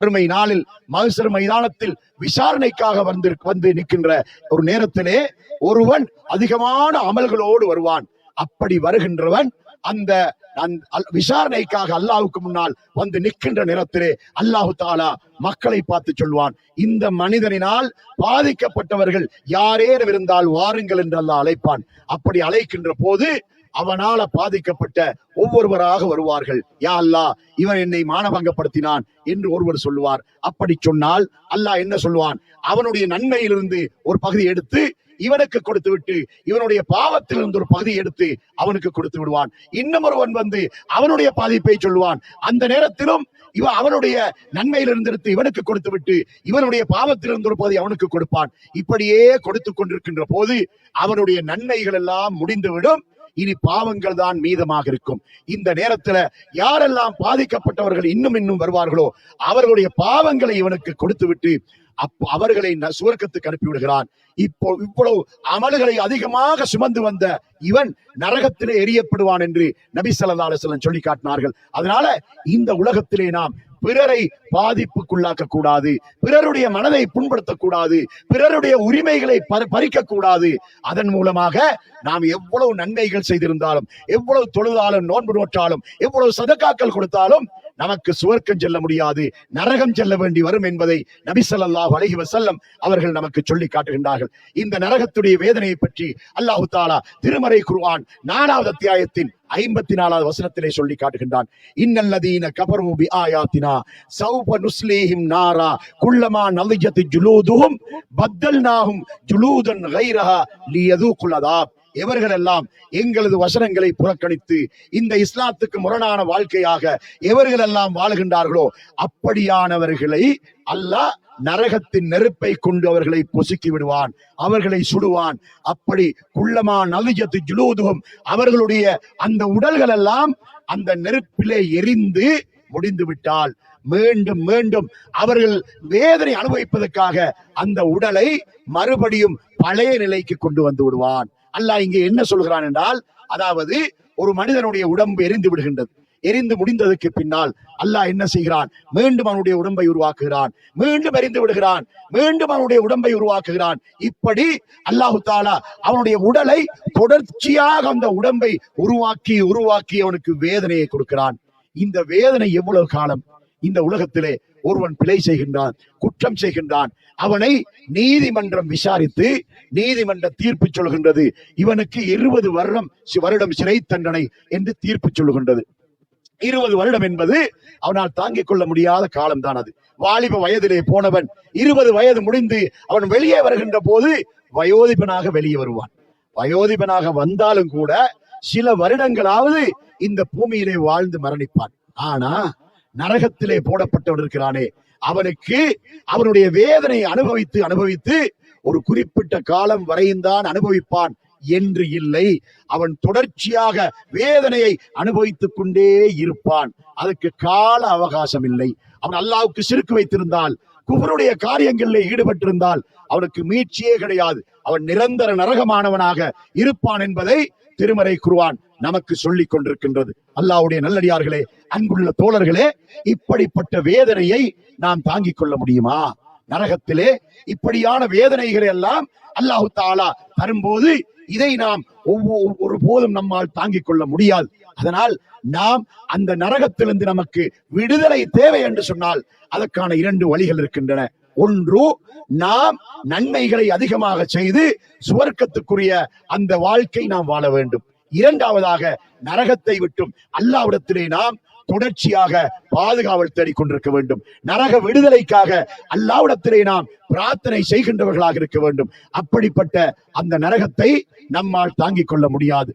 மறுமை நாளில் மஹ்ஷர் மைதானத்தில் விசாரணைக்காக வந்து நிற்கின்ற ஒரு நேரத்திலே ஒருவன் அதிகமான அமல்களோடு வருவான். அப்படி வருகின்றவன் அந்த விசாரணைக்காக அல்லாஹ்வுக்கு முன்னால் வந்து நிற்கின்ற நேரத்திலே அல்லாஹு தாலா மக்களை பார்த்து சொல்வான், இந்த மனிதனினால் பாதிக்கப்பட்டவர்கள் யாரேனும் இருந்தால் வாருங்கள் என்று அல்லாஹ் அழைப்பான். அப்படி அழைக்கின்ற போது அவனால பாதிக்கப்பட்ட ஒவ்வொருவராக வருவார்கள். யா அல்லாஹ், இவன் என்னை மானபங்கப்படுத்தினான் என்று ஒருவர் சொல்லுவார். அப்படி சொன்னால் அல்லாஹ் என்ன சொல்வான், அவனுடைய நன்மையிலிருந்து ஒரு பகுதி எடுத்து இவனுக்கு கொடுத்து விட்டு இவனுடைய பாவத்திலிருந்து ஒரு பகுதி எடுத்து அவனுக்கு கொடுத்து விடுவான். இன்னும் ஒருவன் வந்து அவனுடைய பாதிப்பை சொல்லுவான். அந்த நேரத்திலும் இவன் அவனுடைய நன்மையிலிருந்து எடுத்து இவனுக்கு கொடுத்து விட்டு இவனுடைய பாவத்திலிருந்து ஒரு பகுதி அவனுக்கு கொடுப்பான். இப்படியே கொடுத்து கொண்டிருக்கின்ற போது அவனுடைய நன்மைகள் எல்லாம் முடிந்துவிடும். இனி பாவங்கள் தான் மீதமாக இருக்கும். இந்த நேரத்துல யாரெல்லாம் பாதிக்கப்பட்டவர்கள் இன்னும் வருவார்களோ அவர்களுடைய பாவங்களை இவனுக்கு கொடுத்து விட்டு அவர்களை சுவர்க்கத்துக்கு அனுப்பி விடுகிறான். இவ்வளவு அமல்களை அதிகமாக சுமந்து வந்த இவன் நரகத்திலே எரியப்படுவான் என்று நபி ஸல்லல்லாஹு அலைஹி வஸல்லம் சொல்லி காட்டினார்கள். அதனால இந்த உலகத்திலே நாம் பிறரை பாதிப்புக்குள்ளாக்க கூடாது, பிறருடைய மனதை புண்படுத்தக்கூடாது, பிறருடைய உரிமைகளை பறிக்க கூடாது. அதன் மூலமாக நாம் எவ்வளவு நன்மைகள் செய்திருந்தாலும், எவ்வளவு தொழுதாலும், நோன்பு நோற்றாலும், எவ்வளவு சதகாக்கள் கொடுத்தாலும் நமக்கு சுவர்க்கம் செல்ல முடியாது, நரகம் செல்ல வேண்டி வரும் என்பதை நபி ஸல்லல்லாஹு அலைஹி வஸல்லம் அவர்கள் நமக்கு சொல்லி காட்டுகின்றார்கள். இந்த நரகத்துடைய வேதனையை பற்றி அல்லாஹ் தஆலா திருமறை குர்ஆன் 4வது அத்தியாயத்தின் 54வது வசனத்திலே சொல்லி காட்டுகின்றான். இன்னல்லதீன கஃபரு பிஆயாத்தினா சௌப நுஸ்லீஹிம் நாரா குல்லமா நலிஜத் ஜுலூதுஹும் பத்தல்நாஹும் ஜுலூதன் கைரஹா லியதூகுல் அதாப். எவர்களெல்லாம் எங்களது வசனங்களை புறக்கணித்து இந்த இஸ்லாத்துக்கு முரணான வாழ்க்கையாக எவர்களெல்லாம் வாழுகின்றார்களோ அப்படியானவர்களை அல்லாஹ் நரகத்தின் நெருப்பை கொண்டு அவர்களை பொசுக்கி விடுவான், அவர்களை சுடுவான். அப்படி குள்ளமா நலிஜத்து ஜுலூதுஹும், அவர்களுடைய அந்த உடல்கள் எல்லாம் அந்த நெருப்பிலே எரிந்து முடிந்து விட்டால் மீண்டும் மீண்டும் அவர்கள் வேதனை அனுபவிப்பதற்காக அந்த உடலை மறுபடியும் பழைய நிலைக்கு கொண்டு வந்து விடுவான். அல்லாஹ் இங்கே என்ன சொல்கிறான் என்றால், அதாவது ஒரு மனிதனுடைய உடம்பு எரிந்து விடுகின்றது. எரிந்து முடிந்ததற்கு பின்னால் அல்லாஹ் என்ன செய்கிறான், மீண்டும் அவனுடைய உடம்பை உருவாக்குகிறான், மீண்டும் எரிந்து விடுகிறான், மீண்டும் அவனுடைய உடம்பை உருவாக்குகிறான். இப்படி அல்லாஹு தாலா அவனுடைய உடலை தொடர்ச்சியாக அந்த உடம்பை உருவாக்கி அவனுக்கு வேதனையை கொடுக்கிறான். இந்த வேதனை எவ்வளவு காலம்? இந்த உலகத்திலே ஒருவன் பிழை செய்கின்றான், குற்றம் செய்கின்றான், அவனை நீதிமன்றம் விசாரித்து நீதிமன்ற தீர்ப்பு சொல்கின்றது, இவனுக்கு 20 வருடம் சிறை தண்டனை என்று தீர்ப்பு சொல்லுகின்றது. 20 வருடம் என்பது அவனால் தாங்கிக் கொள்ள முடியாத காலம் தான் அது. வாலிப வயதிலே போனவன் 20 வயது முடிந்து அவன் வெளியே வருகின்ற போது வயோதிபனாக வெளியே வருவான். வயோதிபனாக வந்தாலும் கூட சில வருடங்களாவது இந்த பூமியிலே வாழ்ந்து மரணிப்பான். ஆனா நரகத்திலே போடப்பட்டவன் இருக்கிறானே, அவனுக்கு அவனுடைய வேதனை அனுபவித்து ஒரு குறிப்பிட்ட காலம் வரையும் அனுபவிப்பான் என்று இல்லை. அவன் தொடர்ச்சியாக வேதனையை அனுபவித்துக் கொண்டே இருப்பான். அதுக்கு கால அவகாசம் இல்லை. அவன் அல்லாஹ்வுக்கு ஷிர்க் வைத்திருந்தால், குஃபருடைய காரியங்களில் ஈடுபட்டிருந்தால் அவனுக்கு மீட்சியே கிடையாது. அவன் நிரந்தர நரகமானவனாக இருப்பான் என்பதை திருமறை குர்ஆன் நமக்கு சொல்லிக் கொண்டிருக்கின்றது. அல்லாஹ்வுடைய நல்லடியார்களே, அன்புள்ள தோழர்களே, இப்படிப்பட்ட வேதனையை நாம் தாங்கிக் கொள்ள முடியுமா? நரகத்திலே இப்படியான வேதனைகளை எல்லாம் அல்லாஹ் தஆலா தரும்போது இதை நாம் ஒவ்வொரு போதும் நம்மால் தாங்கிக் கொள்ள முடியாது. அதனால் நாம் அந்த நரகத்திலிருந்து நமக்கு விடுதலை தேவை என்று சொன்னால் அதற்கான 2 வழிகள் இருக்கின்றன. ஒன்று, நாம் நன்மைகளை அதிகமாக செய்து சுவர்க்கத்துக்குரிய அந்த வாழ்க்கை நாம் வாழ வேண்டும். இரண்டாவதாக, நரகத்தை விட்டும் அல்லாஹ்விடத்திலே நாம் தொடர்ச்சியாக பாதுகாவல் தேடிக் கொண்டிருக்க வேண்டும். நரக விடுதலைக்காக அல்லாஹ்விடத்திலே நாம் பிரார்த்தனை செய்கின்றவர்களாக இருக்க வேண்டும். அப்படிப்பட்ட அந்த நரகத்தை நம்மால் தாங்கிக் கொள்ள முடியாது.